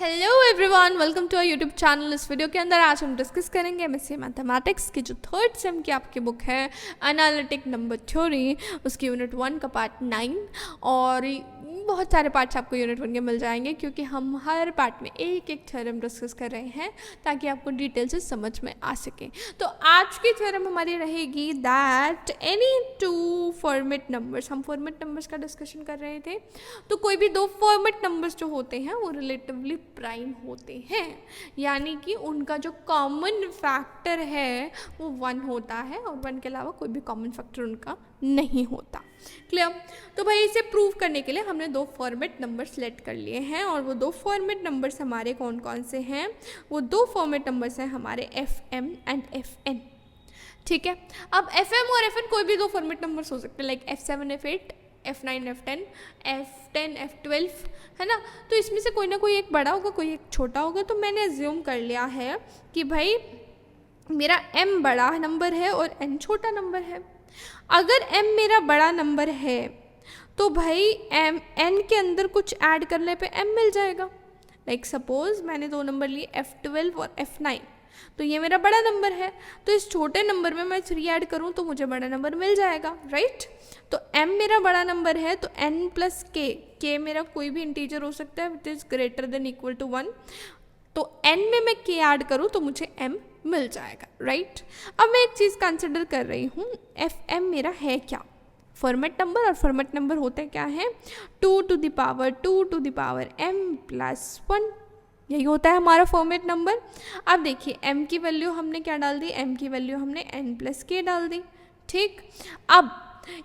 Hello everyone, welcome to our YouTube channel. इस video के अंदर आज हम डिस्कस करेंगे एमएससी मैथमेटिक्स की जो थर्ड सेम की आपकी बुक है एनालिटिक नंबर थ्योरी, उसकी यूनिट 1 का पार्ट 9। और बहुत सारे पार्ट्स आपको यूनिट 1 के मिल जाएंगे क्योंकि हम हर पार्ट में एक एक थ्योरम डिस्कस कर रहे हैं ताकि आपको डिटेल से समझ में आ सके। तो आज की थ्योरम हमारी रहेगी that any two format numbers, हम फॉर्मेट नंबर्स का डिस्कशन कर रहे थे। तो कोई भी दो फॉर्मेट नंबर्स जो होते हैं वो रिलेटिवली प्राइम होते हैं, यानी कि उनका जो कॉमन फैक्टर है वो 1 होता है और 1 के अलावा कोई भी कॉमन फैक्टर उनका नहीं होता। क्लियर? तो भाई इसे प्रूव करने के लिए हमने दो फॉर्मेट नंबर सेलेक्ट कर लिए हैं और वो दो फॉर्मेट नंबर्स हमारे कौन कौन से हैं? वो दो फॉर्मेट नंबर्स हैं हमारे FM एंड FN। ठीक है, अब FM और FN कोई भी दो फॉर्मेट नंबर्स हो सकते हैं, like F7 F8 F9 F10 F10 F12, है ना। तो इसमें से कोई ना कोई एक बड़ा होगा, कोई एक छोटा होगा। तो मैंने एज्यूम कर लिया है कि भाई मेरा M बड़ा नंबर है और N छोटा नंबर है। अगर M मेरा बड़ा नंबर है तो भाई N के अंदर कुछ ऐड करने पे M मिल जाएगा। लाइक सपोज मैंने दो नंबर लिए F12 और F9, तो ये मेरा बड़ा नंबर है, तो इस छोटे नंबर में मैं 3 ऐड करूँ तो मुझे बड़ा नंबर मिल जाएगा, राइट। तो M मेरा बड़ा नंबर है तो N प्लस K मेरा कोई भी इंटीजर हो सकता है which is greater than equal to 1। तो N में मैं K ऐड करूँ तो मुझे M मिल जाएगा, राइट। अब मैं एक चीज़ कंसिडर कर रही हूँ, FM मेरा है क्या? फॉर्मेट नंबर, और फॉर्मेट नंबर होते क्या है? 2 to the power M plus 1, यही होता है हमारा फॉर्मेट नंबर। अब देखिए M की वैल्यू हमने क्या डाल दी? M की वैल्यू हमने N प्लस K डाल दी। ठीक, अब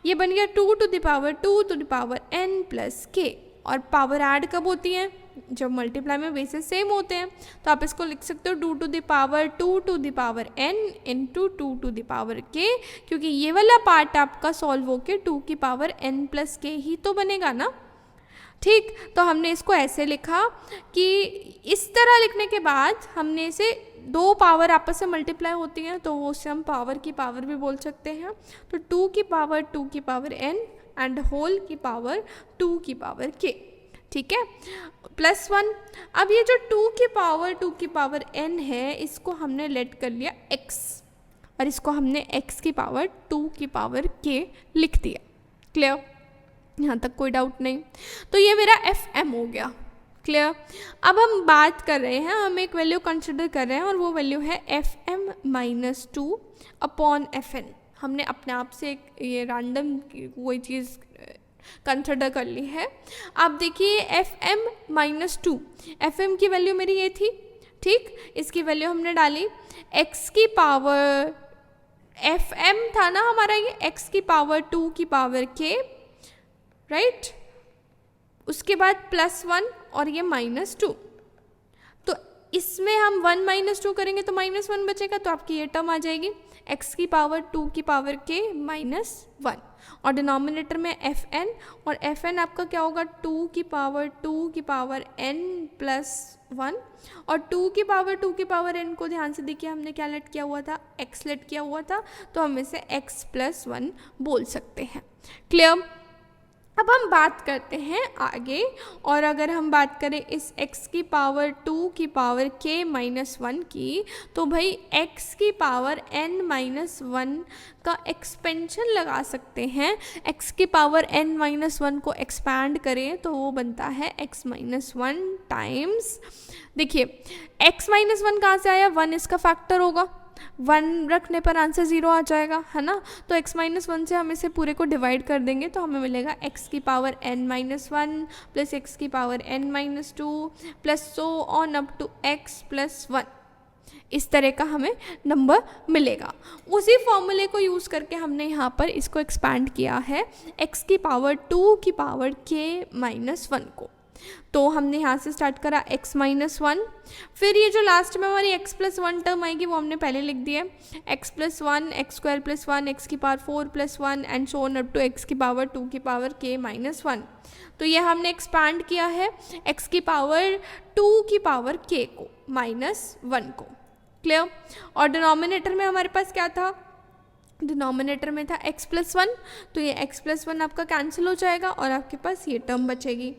ये बन गया 2 to the power N plus K। और पावर ऐड कब होती है? जब मल्टीप्लाई में बेसिस सेम होते हैं। तो आप इसको लिख सकते हो 2 to the power N into 2 to the power K, क्योंकि ये वाला पार्ट आपका सॉल्व होके 2 की पावर N प्लस K ही तो बनेगा ना। ठीक, तो हमने इसको ऐसे लिखा कि इस तरह लिखने के बाद हमने इसे दो पावर आपस में मल्टीप्लाई होती हैं तो वो उसे हम पावर की पावर भी बोल सकते हैं। तो 2 की पावर N एंड होल की पावर 2 की पावर K, ठीक है, प्लस 1। अब ये जो 2 की पावर N है इसको हमने लेट कर लिया X और इसको हमने X की पावर 2 की पावर K लिख दिया। क्लियर? यहाँ तक कोई डाउट नहीं। तो ये मेरा FM हो गया। क्लियर? अब हम बात कर रहे हैं, हम एक वैल्यू कंसिडर कर रहे हैं और वो वैल्यू है FM माइनस 2 अपॉन FN। हमने अपने आप से एक ये रैंडम कोई चीज़ कंसिडर कर ली है। अब देखिए FM माइनस 2, FM की वैल्यू मेरी ये थी, ठीक, इसकी वैल्यू हमने डाली X की पावर, FM था ना हमारा ये, X की पावर 2 की पावर K, राइट। उसके बाद प्लस 1 और ये माइनस 2। तो इसमें हम 1 माइनस 2 करेंगे तो माइनस 1 बचेगा, तो आपकी ये टर्म आ जाएगी x की पावर 2 की पावर k माइनस 1। और डिनोमिनेटर में fn, और fn आपका क्या होगा? 2 की पावर n प्लस 1। और 2 की पावर n को ध्यान से देखिए हमने क्या लेट किया हुआ था? x लेट किया हुआ था, तो हम इसे x प्लस 1 बोल सकते हैं। क्लियर? अब हम बात करते हैं आगे, और अगर हम बात करें इस x की पावर 2 की पावर k माइनस 1 की, तो भाई x की पावर n माइनस 1 का एक्सपेंशन लगा सकते हैं। x की पावर n माइनस 1 को एक्सपैंड करें तो वो बनता है x माइनस 1 टाइम्स, देखिए x माइनस 1 कहाँ से आया? 1 इसका फैक्टर होगा, 1 रखने पर आंसर 0 आ जाएगा, है ना। तो x माइनस 1 से हम इसे पूरे को डिवाइड कर देंगे तो हमें मिलेगा x की power n minus 1 plus x की power n minus 2 plus so on up to x plus 1। इस तरह का हमें नंबर मिलेगा। उसी फॉर्मूले को यूज़ करके हमने यहाँ पर इसको एक्सपैंड किया है x की पावर 2 की पावर k माइनस 1 को। तो हमने यहाँ से स्टार्ट करा x माइनस 1, फिर ये जो लास्ट में हमारी x प्लस 1 टर्म आएगी वो हमने पहले लिख दिया, x plus 1 x square plus 1 x की power 4 plus 1 and so on up to x की पावर 2 की पावर k माइनस 1। तो ये हमने एक्सपैंड किया है x की पावर 2 की पावर k को माइनस 1 को। क्लियर? और डिनोमिनेटर में हमारे पास क्या था? डिनोमिनेटर में था x प्लस 1, तो ये x प्लस 1 आपका कैंसिल हो जाएगा और आपके पास ये टर्म बचेगी।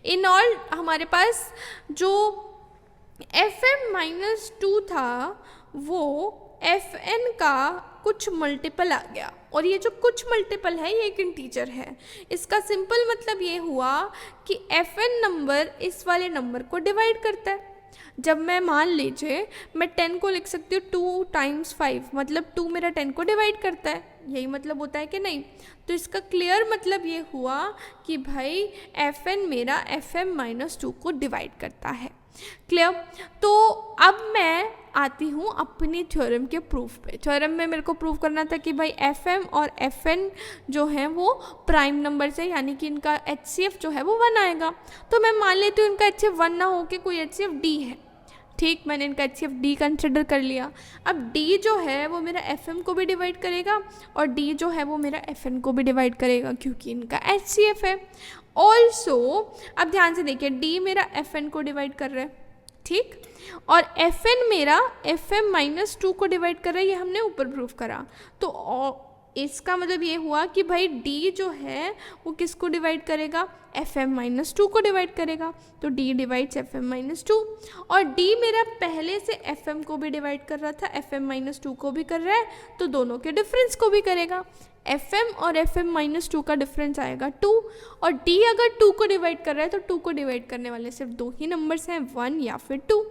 इन ऑल हमारे पास जो एफ एम माइनस टू था वो एफ एन का कुछ मल्टीपल आ गया, और ये जो कुछ मल्टीपल है ये एक इंटीजर है। इसका सिंपल मतलब ये हुआ कि एफ एन नंबर इस वाले नंबर को डिवाइड करता है। जब मैं मान लीजिए मैं 10 को लिख सकती हूँ 2 टाइम्स 5, मतलब 2 मेरा 10 को डिवाइड करता है, यही मतलब होता है कि नहीं। तो इसका क्लियर मतलब ये हुआ कि भाई एफ एन मेरा एफ एम माइनस टू को डिवाइड करता है। क्लियर। तो अब मैं आती हूँ अपनी थ्योरम के प्रूफ पे। थ्योरम में मेरे को प्रूव करना था कि भाई एफ एम और एफ एन जो है वो प्राइम नंबर से, यानी कि इनका एच सी एफ जो है वो 1 आएगा। तो मैं मान लेती हूँ इनका एच सी एफ 1 ना हो के कोई एच सी एफ डी है। ठीक, मैंने इनका H C F D consider कर लिया। अब डी जो है वो मेरा एफ एम को भी डिवाइड करेगा और डी जो है वो मेरा एफ एन को भी डिवाइड करेगा, क्योंकि इनका एच सी एफ है। ऑल्सो अब ध्यान से देखिए, डी मेरा एफ एन को डिवाइड कर रहा है, ठीक, और एफ एन मेरा एफ एम माइनस टू को डिवाइड कर रहा है, ये हमने ऊपर प्रूफ करा। तो इसका मतलब ये हुआ कि भाई डी जो है वो किसको डिवाइड करेगा, एफ एम माइनस टू को डिवाइड करेगा। तो D divides F M minus two, और डी मेरा पहले से एफ एम को भी डिवाइड कर रहा था, एफ एम माइनस टू को भी कर रहा है, तो दोनों के डिफरेंस को भी करेगा। एफ एम और एफ एम माइनस टू का डिफरेंस आएगा 2, और डी अगर 2 को डिवाइड कर रहा है तो 2 को डिवाइड करने वाले सिर्फ 2 ही नंबर्स हैं, 1 या फिर 2।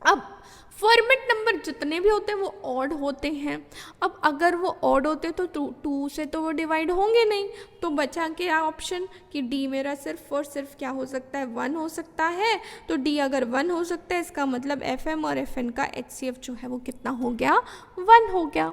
अब फॉर्मेट नंबर जितने भी होते हैं वो ऑड होते हैं। अब अगर वो ऑड होते तो 2 से तो वो डिवाइड होंगे नहीं, तो बचा क्या ऑप्शन कि डी मेरा सिर्फ और सिर्फ क्या हो सकता है, 1 हो सकता है। तो डी अगर 1 हो सकता है, इसका मतलब एफ एम और एफ एन का एच सी एफ जो है वो कितना हो गया, 1 हो गया।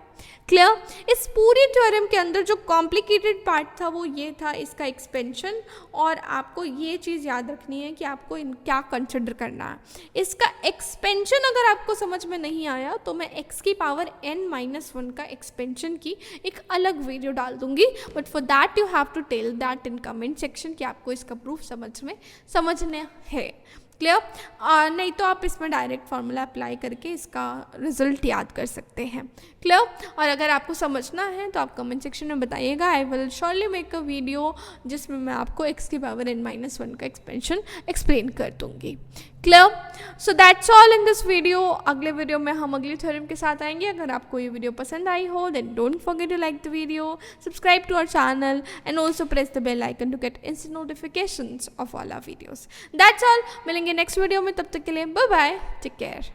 क्लियर। इस पूरी थ्योरम के अंदर जो कॉम्प्लिकेटेड पार्ट था वो ये था इसका एक्सपेंशन, और आपको ये चीज़ याद रखनी है कि आपको क्या कंसिडर करना है। इसका एक्सपेंशन अगर आपको समझ में नहीं आया तो मैं x की पावर n माइनस 1 का एक्सपेंशन की एक अलग वीडियो डाल दूंगी, but for that you have to tell that in comment section कि आपको इसका प्रूफ समझना है। क्लियर। नहीं तो आप इसमें डायरेक्ट फार्मूला अप्लाई करके इसका रिजल्ट याद कर सकते हैं। क्लियर। और अगर आपको समझना है तो आप कमेंट सेक्शन में बताइएगा, I will surely make a video जिसमें मैं आपको x की पावर n माइनस 1 का एक्सपेंशन एक्सप्लेन कर दूंगी। Clear. So that's all in this video. अगले वीडियो में हम अगली थ्योरम के साथ आएंगे। अगर आपको ये वीडियो पसंद आई हो then don't forget to like the video, subscribe to our channel and also press the bell icon to get instant notifications of all our videos. That's all. मिलेंगे नेक्स्ट वीडियो में, तब तक के लिए बाय बाय, टेक केयर।